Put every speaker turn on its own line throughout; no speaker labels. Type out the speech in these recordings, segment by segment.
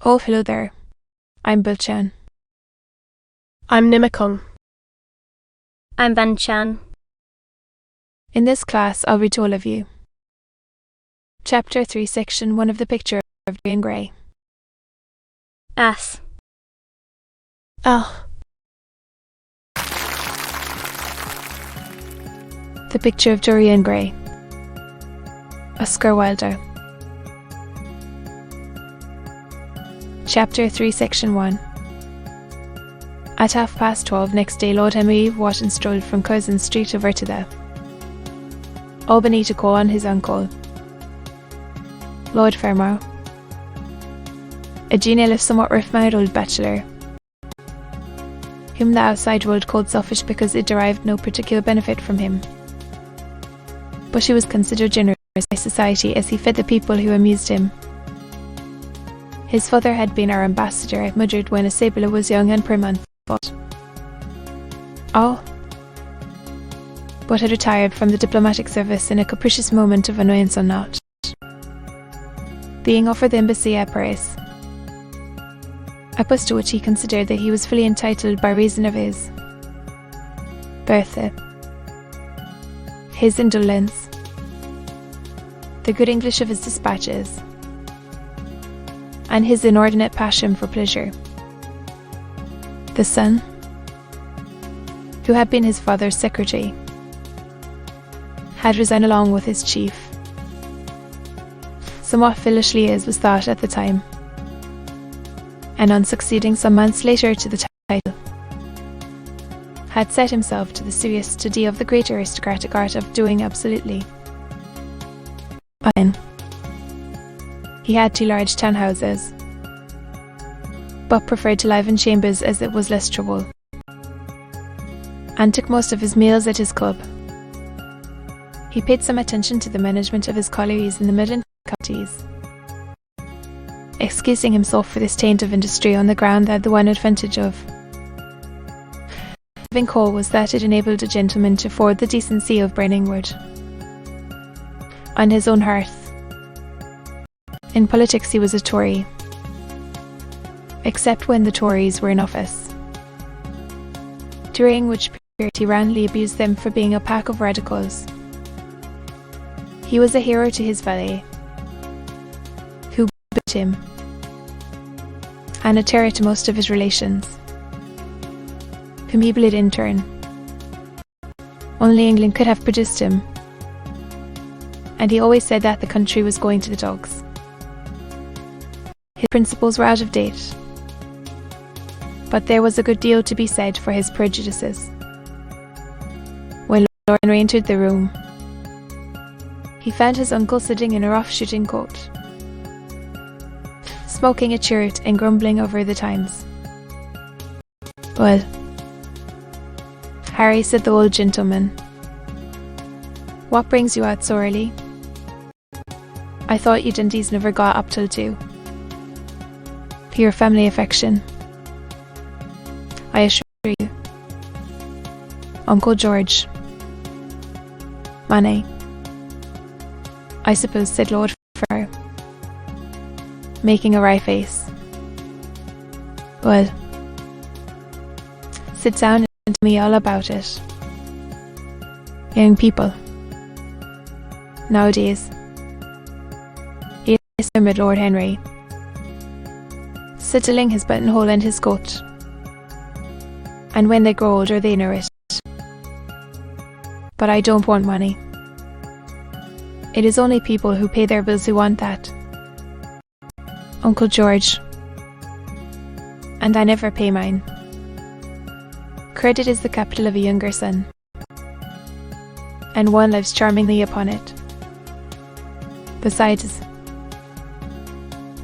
Oh, hello there. I'm Bilchan.
I'm Nimakung.
I'm Banchan.
In this class, I'll read to all of you. Chapter 3, Section 1 of the picture of Dorian Gray.
Ass.
Ah.
The picture of Dorian Gray. Oscar Wilde. Chapter 3, Section 1. At 12:30 next day, Lord Henry Wotton strolled from Curzon Street over to the Albany to call on his uncle, Lord Fermor, a genial if somewhat rough-mouthed old bachelor, whom the outside world called selfish because it derived no particular benefit from him. But he was considered generous by society as he fed the people who amused him. His father had been our ambassador at Madrid when Isabella was young and prim and thought. But had retired from the diplomatic service in a capricious moment of annoyance on not being offered the embassy at Paris, a post to which he considered that he was fully entitled by reason of his birth, his indolence, the good English of his dispatches, and his inordinate passion for pleasure. The son, who had been his father's secretary, had resigned along with his chief, somewhat foolishly as was thought at the time, and on succeeding some months later to the title, had set himself to the serious study of the great aristocratic art of doing absolutely. Then, he had 2 large townhouses, but preferred to live in chambers as it was less trouble, and took most of his meals at his club. He paid some attention to the management of his collieries in the Midland counties, excusing himself for this taint of industry on the ground that the one advantage of having coal was that it enabled a gentleman to afford the decency of burning wood on his own hearth. In politics he was a Tory, except when the Tories were in office, during which period he roundly abused them for being a pack of radicals. He was a hero to his valet, who beat him, and a terror to most of his relations, whom he bullied in turn. Only England could have produced him, and he always said that the country was going to the dogs. His principles were out of date, but there was a good deal to be said for his prejudices. When Lord Henry entered the room, he found his uncle sitting in a rough shooting coat, smoking a cheroot and grumbling over the times. "Well, Harry," said the old gentleman, "what brings you out so early? I thought you Dundees never got up till 2. Pure family affection, I assure you. Uncle George. Money, I suppose," said Lord Fermor, making a wry face. "Well, sit down and tell me all about it. Young people nowadays," murmured Lord Henry, settling his buttonhole and his coat, "and when they grow older they know it. But I don't want money. It is only people who pay their bills who want that. Uncle George, and I never pay mine. Credit is the capital of a younger son, and one lives charmingly upon it. Besides,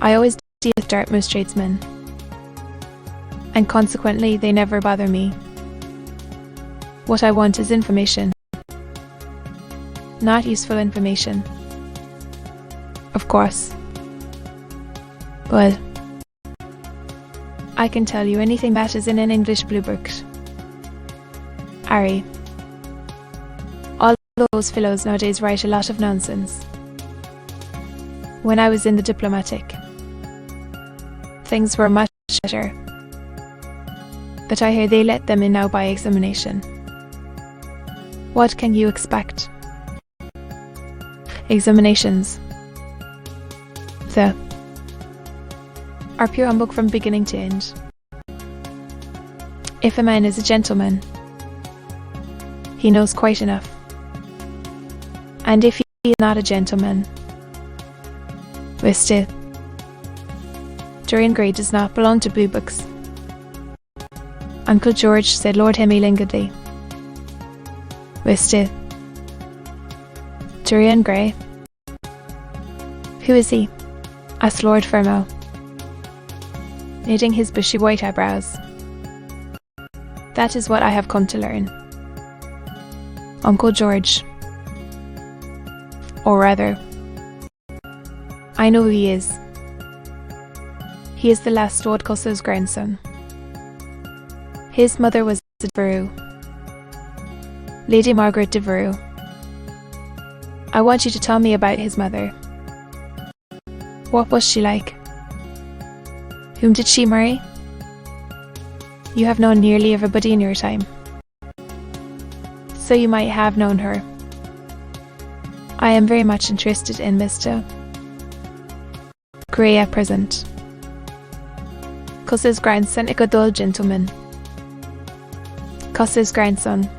I always deal with Dartmouth tradesmen, and consequently they never bother me. What I want is information, not useful information. Of course. Well, I can tell you anything that is in an English blue book. Harry, all those fellows nowadays write a lot of nonsense. When I was in the diplomatic, things were much better. But I hear they let them in now by examination. What can you expect? Examinations are pure humbug from beginning to end. If a man is a gentleman, he knows quite enough. And if he is not a gentleman, well, still, Dorian Gray does not belong to blue books. Uncle George, said Lord Henry languidly. Well, still, Dorian Gray. Who is he? Asked Lord Fermor, knitting his bushy white eyebrows. That is what I have come to learn. Uncle George. Or rather, I know who he is. He is the last Lord Cusso's grandson. His mother was a Devereux, Lady Margaret Devereux. I want you to tell me about his mother. What was she like? Whom did she marry? You have known nearly everybody in your time, so you might have known her. I am very much interested in Mr. Gray at present. Cusso's grandson, a good old gentleman. Cusso's grandson.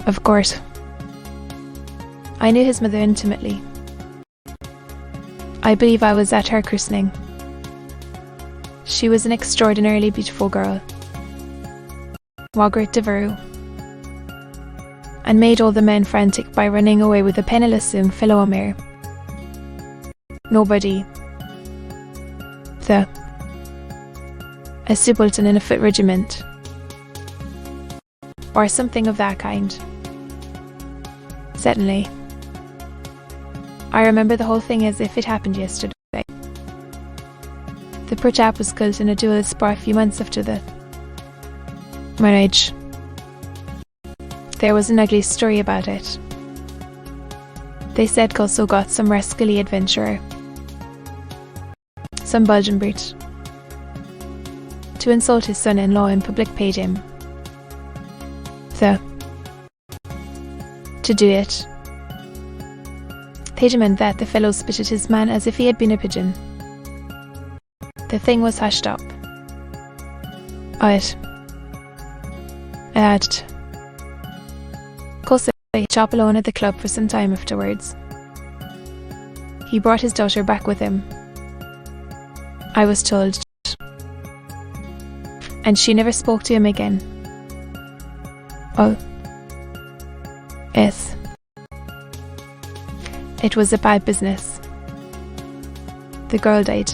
Of course. I knew his mother intimately. I believe I was at her christening. She was an extraordinarily beautiful girl, Margaret Devereux, and made all the men frantic by running away with a penniless young fellow mare. Nobody. A subaltern in a foot regiment, or something of that kind. Certainly. I remember the whole thing as if it happened yesterday. The poor chap was killed in a duel at Spa a few months after the marriage. There was an ugly story about it. They said Cusso got some rascally adventurer, some Belgian brute, to insult his son-in-law in public, paid him to do it. Paid him, and that the fellow spit at his man as if he had been a pigeon. The thing was hushed up. Cusso lay shop alone at the club for some time afterwards. He brought his daughter back with him, I was told, and she never spoke to him again. Oh, yes. It was a bad business. The girl died.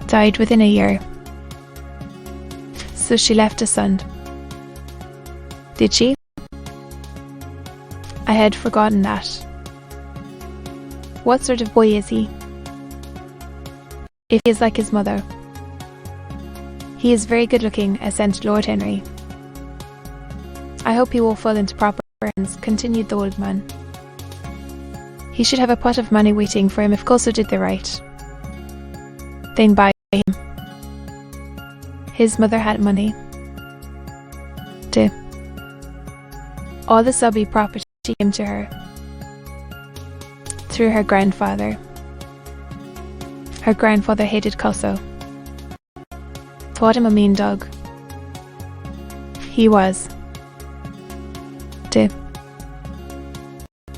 Died within a year. So she left a son. Did she? I had forgotten that. What sort of boy is he? If he is like his mother. He is very good looking, assented Lord Henry. I hope he will fall into proper hands, continued the old man. He should have a pot of money waiting for him if Cusso did the right thing by him. His mother had money. All the Subby property came to her through her grandfather. Her grandfather hated Cusso, thought him a mean dog. He was.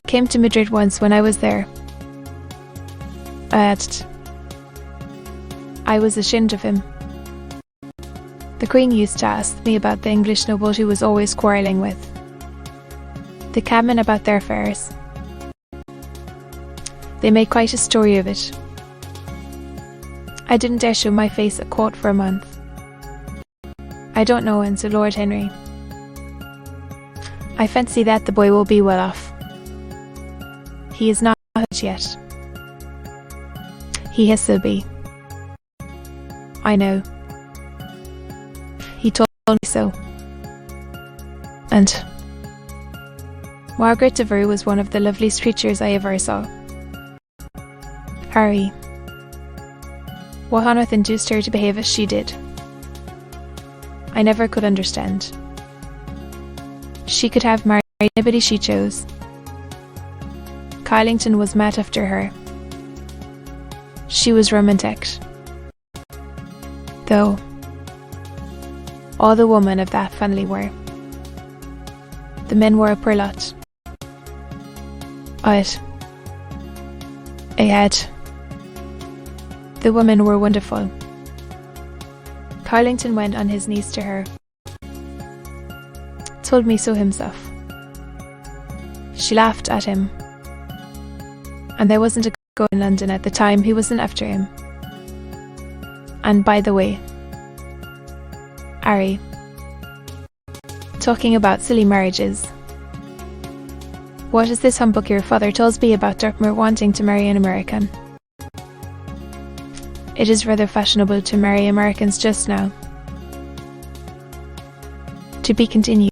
Came to Madrid once when I was there. I was ashamed of him. The Queen used to ask me about the English noble who was always quarrelling with the cabmen about their fares. They made quite a story of it. I didn't dare show my face at court for a month. I don't know, answered Lord Henry. I fancy that the boy will be well off. He is not yet. He has to be. I know. He told me so. And Margaret Devereux was one of the loveliest creatures I ever saw. Harry. What on earth induced her to behave as she did? I never could understand. She could have married anybody she chose. Kylington was mad after her. She was romantic. Though all the women of that family were. The men were a poor lot. I had. The women were wonderful. Kylington went on his knees to her. Told me so himself. She laughed at him. And there wasn't a girl in London at the time who wasn't after him. And by the way, Harry, talking about silly marriages, what is this humbug your father tells me about Dartmoor wanting to marry an American? It is rather fashionable to marry Americans just now. To be continued.